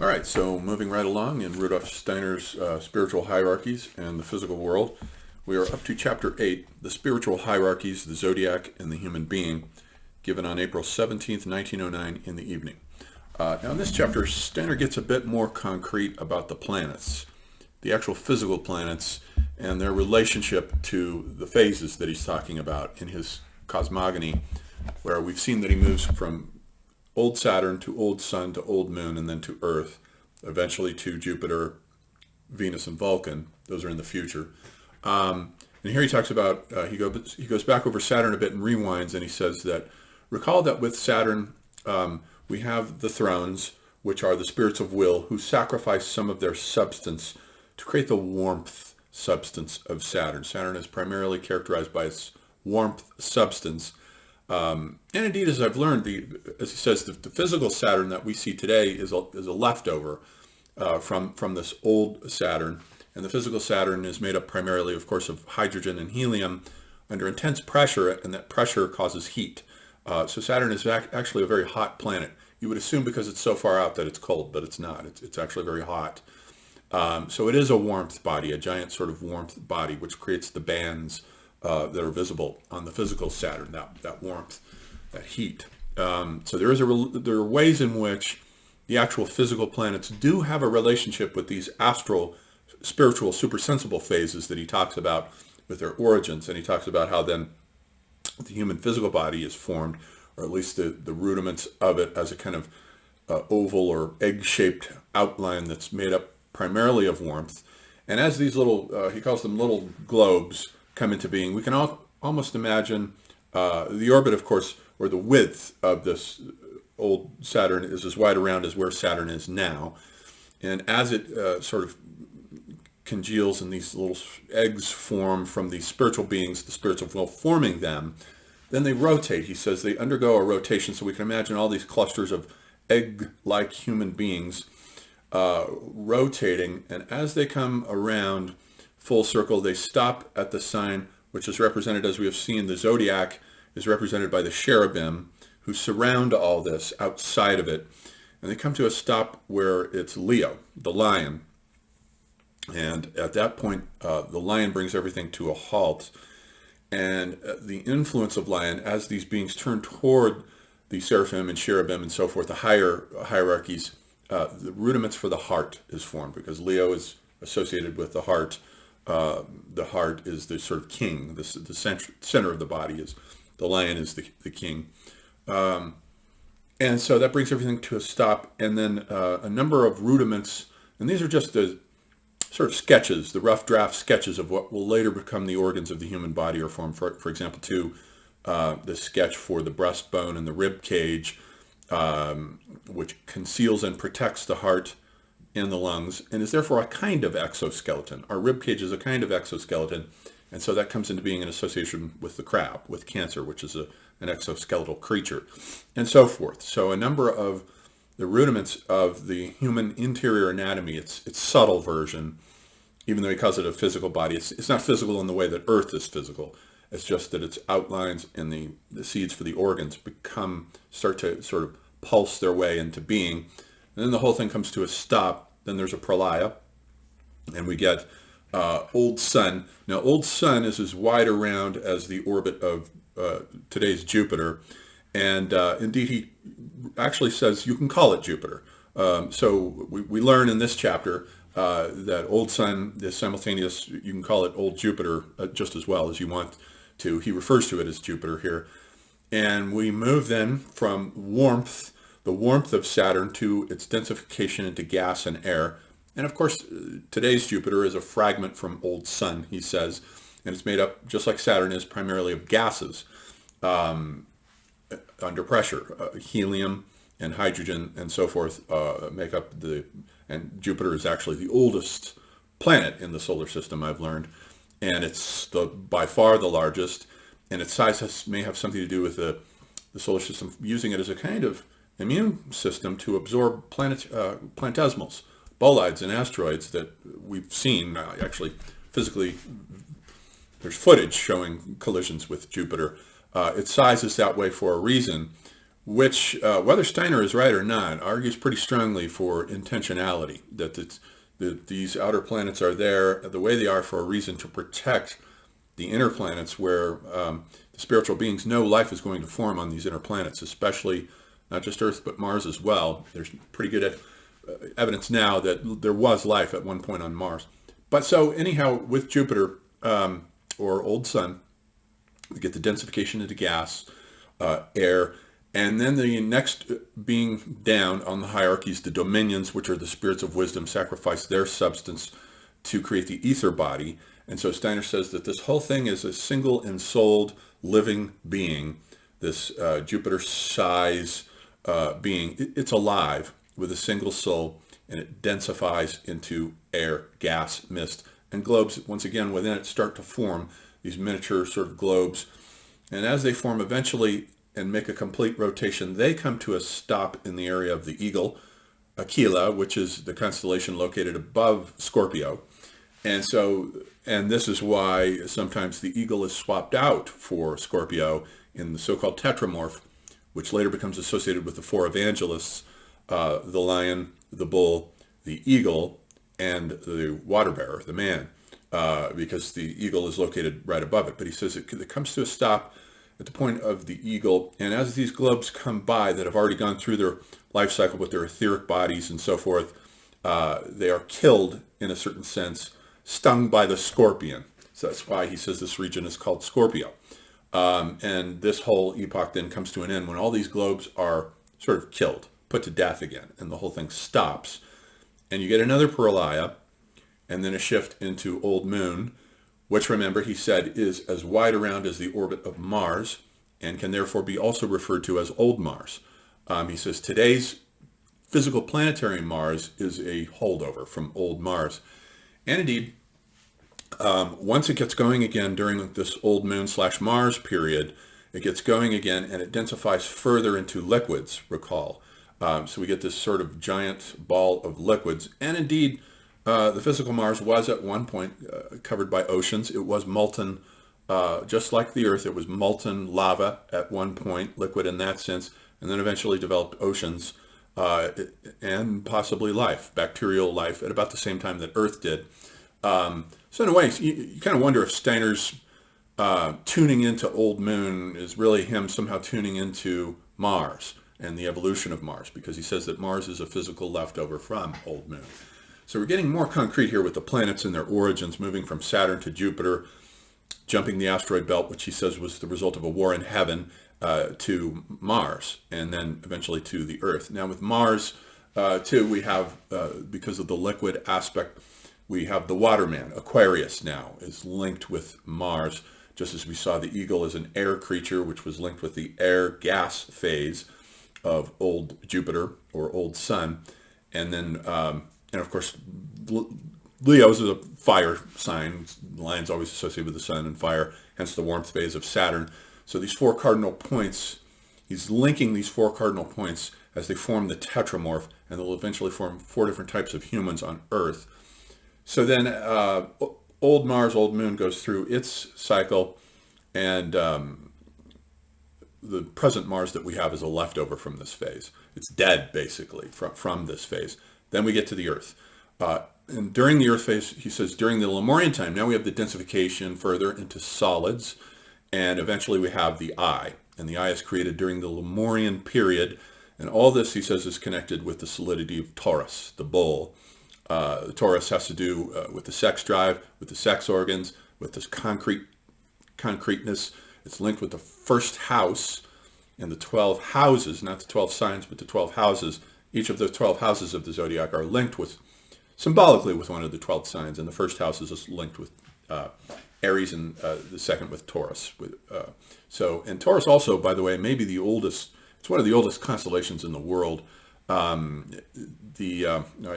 All right, so moving right along in Rudolf Steiner's Spiritual Hierarchies and the Physical World, we are up to Chapter 8, The Spiritual Hierarchies, the Zodiac, and the Human Being, given on April 17th, 1909 in the evening. Now in this chapter, Steiner gets a bit more concrete about the planets, the actual physical planets, and their relationship to the phases that he's talking about in his cosmogony, where we've seen that he moves from old Saturn to old Sun to old Moon and then to Earth, eventually to Jupiter, Venus, and Vulcan. Those are in the future. And here he talks about, he goes back over Saturn a bit and rewinds, and he says that, recall that with Saturn, we have the thrones, which are the spirits of will, who sacrifice some of their substance to create the warmth substance of Saturn. Saturn is primarily characterized by its warmth substance. And indeed, as I've learned, as he says, the physical Saturn that we see today is a leftover from this old Saturn. And the physical Saturn is made up primarily, of course, of hydrogen and helium under intense pressure, and that pressure causes heat. So Saturn is actually a very hot planet. You would assume because it's so far out that it's cold, but it's not. It's actually very hot. So it is a warmth body, a giant sort of warmth body, which creates the bands that are visible on the physical Saturn, that warmth, that heat. So there are ways in which the actual physical planets do have a relationship with these astral, spiritual, supersensible phases that he talks about with their origins. And he talks about how then the human physical body is formed, or at least the rudiments of it, as a kind of oval or egg-shaped outline that's made up primarily of warmth. And as these little, he calls them little globes, come into being, we can almost imagine the orbit, of course, or the width of this old Saturn is as wide around as where Saturn is now. And as it sort of congeals and these little eggs form from these spiritual beings, the spirits of will forming them, then they rotate. He says they undergo a rotation, so we can imagine all these clusters of egg-like human beings rotating, and as they come around full circle, they stop at the sign, which is represented, as we have seen, the zodiac is represented by the cherubim who surround all this outside of it. And they come to a stop where it's Leo, the lion. And at that point, the lion brings everything to a halt. And the influence of lion, as these beings turn toward the seraphim and cherubim and so forth, the higher hierarchies, the rudiments for the heart is formed, because Leo is associated with the heart. The heart is the sort of king. The center of the body is the lion is the king. And so that brings everything to a stop. And then a number of rudiments, and these are just the sort of sketches, the rough draft sketches of what will later become the organs of the human body are formed. For example, the sketch for the breastbone and the rib cage, which conceals and protects the heart and the lungs, and is therefore a kind of exoskeleton. Our rib cage is a kind of exoskeleton, and so that comes into being in association with the crab, with Cancer, which is an exoskeletal creature, and so forth. So a number of the rudiments of the human interior anatomy, its subtle version, even though he calls it a physical body, it's not physical in the way that Earth is physical. It's just that its outlines and the seeds for the organs start to sort of pulse their way into being. And then the whole thing comes to a stop. Then there's a pralaya, and we get old Sun. Now, old Sun is as wide around as the orbit of today's Jupiter, and indeed he actually says you can call it Jupiter. So we learn in this chapter that old Sun is simultaneous. You can call it old Jupiter just as well as you want to. He refers to it as Jupiter here. And we move then from the warmth of Saturn, to its densification into gas and air. And of course, today's Jupiter is a fragment from old Sun, he says, and it's made up, just like Saturn is, primarily of gases under pressure. Helium and hydrogen and so forth make up and Jupiter is actually the oldest planet in the solar system, I've learned, and it's by far the largest, and its size may have something to do with the solar system using it as a kind of immune system to absorb planetesimals, bolides, and asteroids that we've seen. Actually, physically, there's footage showing collisions with Jupiter. Its size is that way for a reason. which, whether Steiner is right or not, argues pretty strongly for intentionality, that these outer planets are there the way they are for a reason to protect the inner planets where the spiritual beings know life is going to form on these inner planets, especially not just Earth, but Mars as well. There's pretty good evidence now that there was life at one point on Mars. But so anyhow, with Jupiter, or old sun, we get the densification into gas, air, and then the next being down on the hierarchies, the dominions, which are the spirits of wisdom, sacrifice their substance to create the ether body. And so Steiner says that this whole thing is a single ensouled living being, this Jupiter size being. It's alive with a single soul, and it densifies into air, gas, mist, and globes, once again, within it start to form these miniature sort of globes. And as they form eventually and make a complete rotation, they come to a stop in the area of the Eagle, Aquila, which is the constellation located above Scorpio. And this is why sometimes the Eagle is swapped out for Scorpio in the so-called tetramorph, which later becomes associated with the four evangelists, the lion, the bull, the eagle, and the water bearer, the man, because the eagle is located right above it. But he says it comes to a stop at the point of the eagle, and as these globes come by that have already gone through their life cycle with their etheric bodies and so forth, they are killed in a certain sense, stung by the scorpion. So that's why he says this region is called Scorpio. And this whole epoch then comes to an end when all these globes are sort of killed, put to death again, and the whole thing stops. And you get another Paralia, and then a shift into Old Moon, which, remember, he said is as wide around as the orbit of Mars, and can therefore be also referred to as Old Mars. He says today's physical planetary Mars is a holdover from Old Mars. And indeed, once it gets going again during this Old Moon / Mars period, it gets going again and it densifies further into liquids, recall. So we get this sort of giant ball of liquids. And indeed, the physical Mars was at one point covered by oceans. It was molten, just like the Earth. It was molten lava at one point, liquid in that sense, and then eventually developed oceans and possibly life, bacterial life, at about the same time that Earth did. So in a way, you kind of wonder if Steiner's tuning into Old Moon is really him somehow tuning into Mars and the evolution of Mars, because he says that Mars is a physical leftover from Old Moon. So we're getting more concrete here with the planets and their origins, moving from Saturn to Jupiter, jumping the asteroid belt, which he says was the result of a war in heaven, to Mars, and then eventually to the Earth. Now with Mars, too, we have, because of the liquid aspect, we have the Waterman. Aquarius now is linked with Mars, just as we saw the Eagle as an air creature, which was linked with the air-gas phase of old Jupiter or old Sun. And then, and of course, Leo's is a fire sign. The lion's always associated with the sun and fire, hence the warmth phase of Saturn. So these four cardinal points, he's linking these four cardinal points as they form the tetramorph, and they'll eventually form four different types of humans on Earth. So then old Mars, old Moon goes through its cycle, and the present Mars that we have is a leftover from this phase. It's dead, basically, from this phase. Then we get to the Earth. And during the Earth phase, he says, during the Lemurian time, now we have the densification further into solids, and eventually we have the eye. And the eye is created during the Lemurian period. And all this, he says, is connected with the solidity of Taurus, the bull. Taurus has to do with the sex drive, with the sex organs, with this concreteness. It's linked with the first house and the 12 houses, not the 12 signs, but the 12 houses. Each of the 12 houses of the zodiac are linked with, symbolically, with one of the 12 signs. And the first house is linked with Aries, and the second with Taurus. And Taurus also, by the way, may be the oldest. It's one of the oldest constellations in the world. I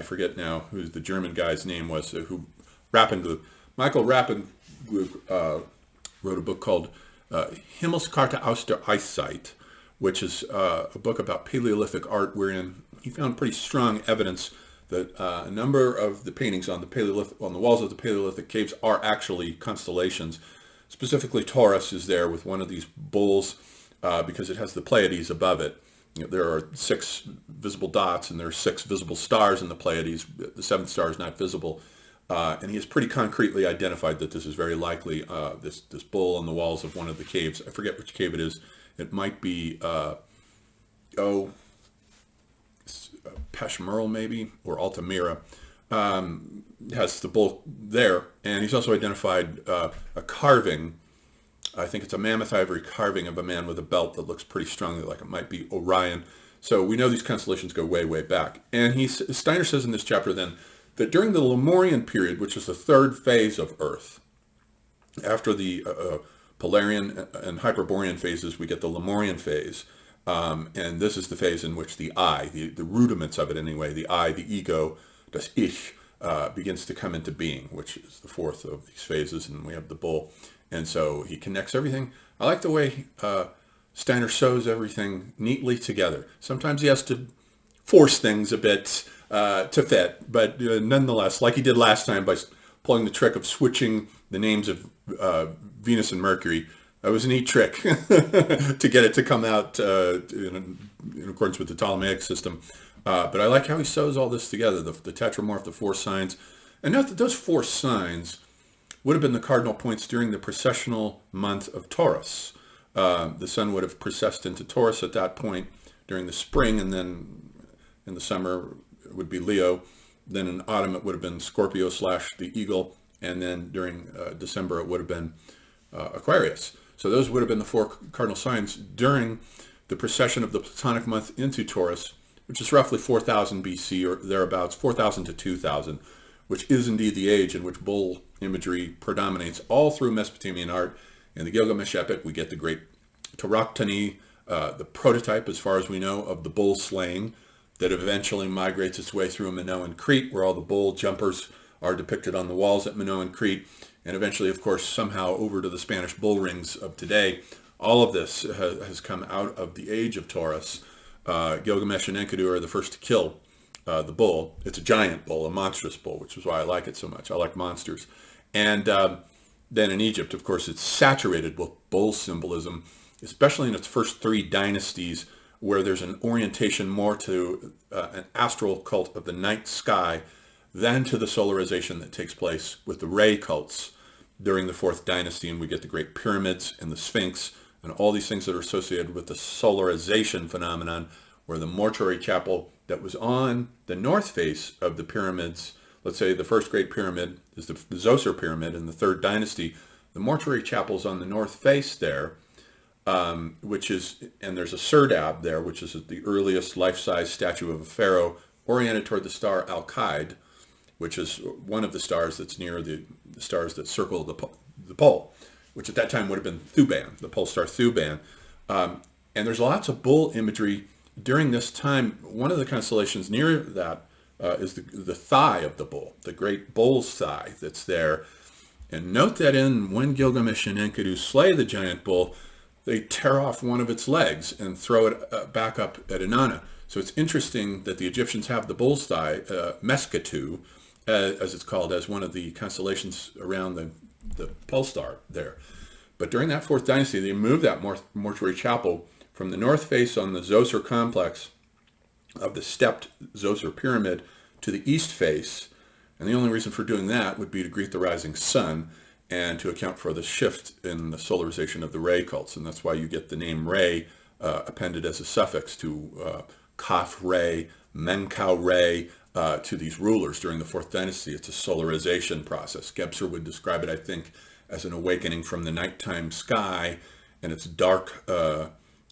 forget now who the German guy's name was, Michael Rappenglück wrote a book called Himmelskarte aus der Eiszeit, which is a book about Paleolithic art, wherein he found pretty strong evidence that a number of the paintings on the walls of the Paleolithic caves are actually constellations. Specifically, Taurus is there with one of these bulls because it has the Pleiades above it. there are 6 visible dots and there are 6 visible stars in the Pleiades. The 7th star is not visible. And he has pretty concretely identified that this is very likely this bull on the walls of one of the caves. I forget which cave it is. It might be Peshmerl maybe, or Altamira. Has the bull there. And he's also identified a carving. I think it's a mammoth ivory carving of a man with a belt that looks pretty strongly like it might be Orion. So we know these constellations go way, way back. And Steiner says in this chapter then that during the Lemurian period, which is the 3rd phase of Earth, after the Polarian and Hyperborean phases, we get the Lemurian phase. And this is the phase in which the I, the rudiments of it anyway, the I, the ego, das Ich, begins to come into being, which is the 4th of these phases, and we have the bull. And so he connects everything. I like the way Steiner sews everything neatly together. Sometimes he has to force things a bit to fit, but nonetheless, like he did last time by pulling the trick of switching the names of Venus and Mercury, that was a neat trick to get it to come out in accordance with the Ptolemaic system. But I like how he sews all this together, the tetramorph, the 4 signs. And note that those 4 signs would have been the cardinal points during the precessional month of Taurus. The sun would have precessed into Taurus at that point during the spring, and then in the summer it would be Leo. Then in autumn it would have been Scorpio / the eagle, and then during December it would have been Aquarius. So those would have been the 4 cardinal signs during the precession of the Platonic month into Taurus, which is roughly 4000 BC or thereabouts, 4000 to 2000, which is indeed the age in which bull imagery predominates all through Mesopotamian art. In the Gilgamesh epic, we get the great Tauroctony, the prototype, as far as we know, of the bull slaying that eventually migrates its way through Minoan Crete, where all the bull jumpers are depicted on the walls at Minoan Crete, and eventually, of course, somehow over to the Spanish bull rings of today. All of this has come out of the age of Taurus. Gilgamesh and Enkidu are the first to kill the bull. It's a giant bull, a monstrous bull, which is why I like it so much. I like monsters. And then in Egypt, of course, it's saturated with bull symbolism, especially in its first 3 dynasties, where there's an orientation more to an astral cult of the night sky than to the solarization that takes place with the ray cults during the 4th dynasty. And we get the Great Pyramids and the Sphinx and all these things that are associated with the solarization phenomenon, where the mortuary chapel that was on the north face of the pyramids, let's say the first Great Pyramid is the Zoser Pyramid in the 3rd dynasty, the mortuary chapel's on the north face there, which is, and there's a Serdab there, which is the earliest life-size statue of a pharaoh oriented toward the star Al-Qaid, which is one of the stars that's near the stars that circle the pole, which at that time would have been Thuban, the pole star Thuban. And there's lots of bull imagery during this time. One of the constellations near that is the thigh of the bull, the great bull's thigh that's there. And note that when Gilgamesh and Enkidu slay the giant bull, they tear off one of its legs and throw it back up at Inanna. So it's interesting that the Egyptians have the bull's thigh, Meskatu, as it's called, as one of the constellations around the pole star there. But during that 4th dynasty, they moved that mortuary chapel from the north face on the Zoser complex of the stepped Zoser pyramid to the east face. And the only reason for doing that would be to greet the rising sun and to account for the shift in the solarization of the ray cults. And that's why you get the name Ray appended as a suffix to Kaf Ray, Menkau Ray, to these rulers during the 4th dynasty. It's a solarization process. Gebser would describe it, I think, as an awakening from the nighttime sky and its dark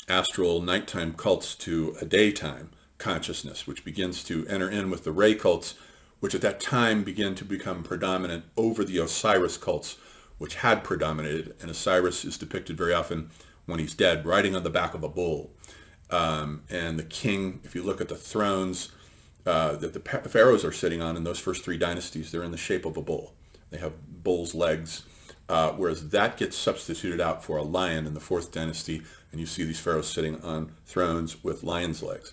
astral nighttime cults to a daytime consciousness, which begins to enter in with the ray cults, which at that time began to become predominant over the Osiris cults, which had predominated. And Osiris is depicted very often when he's dead, riding on the back of a bull. And the king, if you look at the thrones that the pharaohs are sitting on in those first 3 dynasties, they're in the shape of a bull. They have bull's legs, whereas that gets substituted out for a lion in the 4th dynasty, and you see these pharaohs sitting on thrones with lion's legs.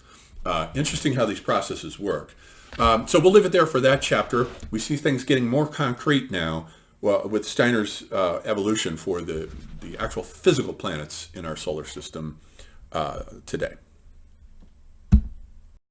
Interesting how these processes work. So we'll leave it there for that chapter. We see things getting more concrete now with Steiner's evolution for the actual physical planets in our solar system today.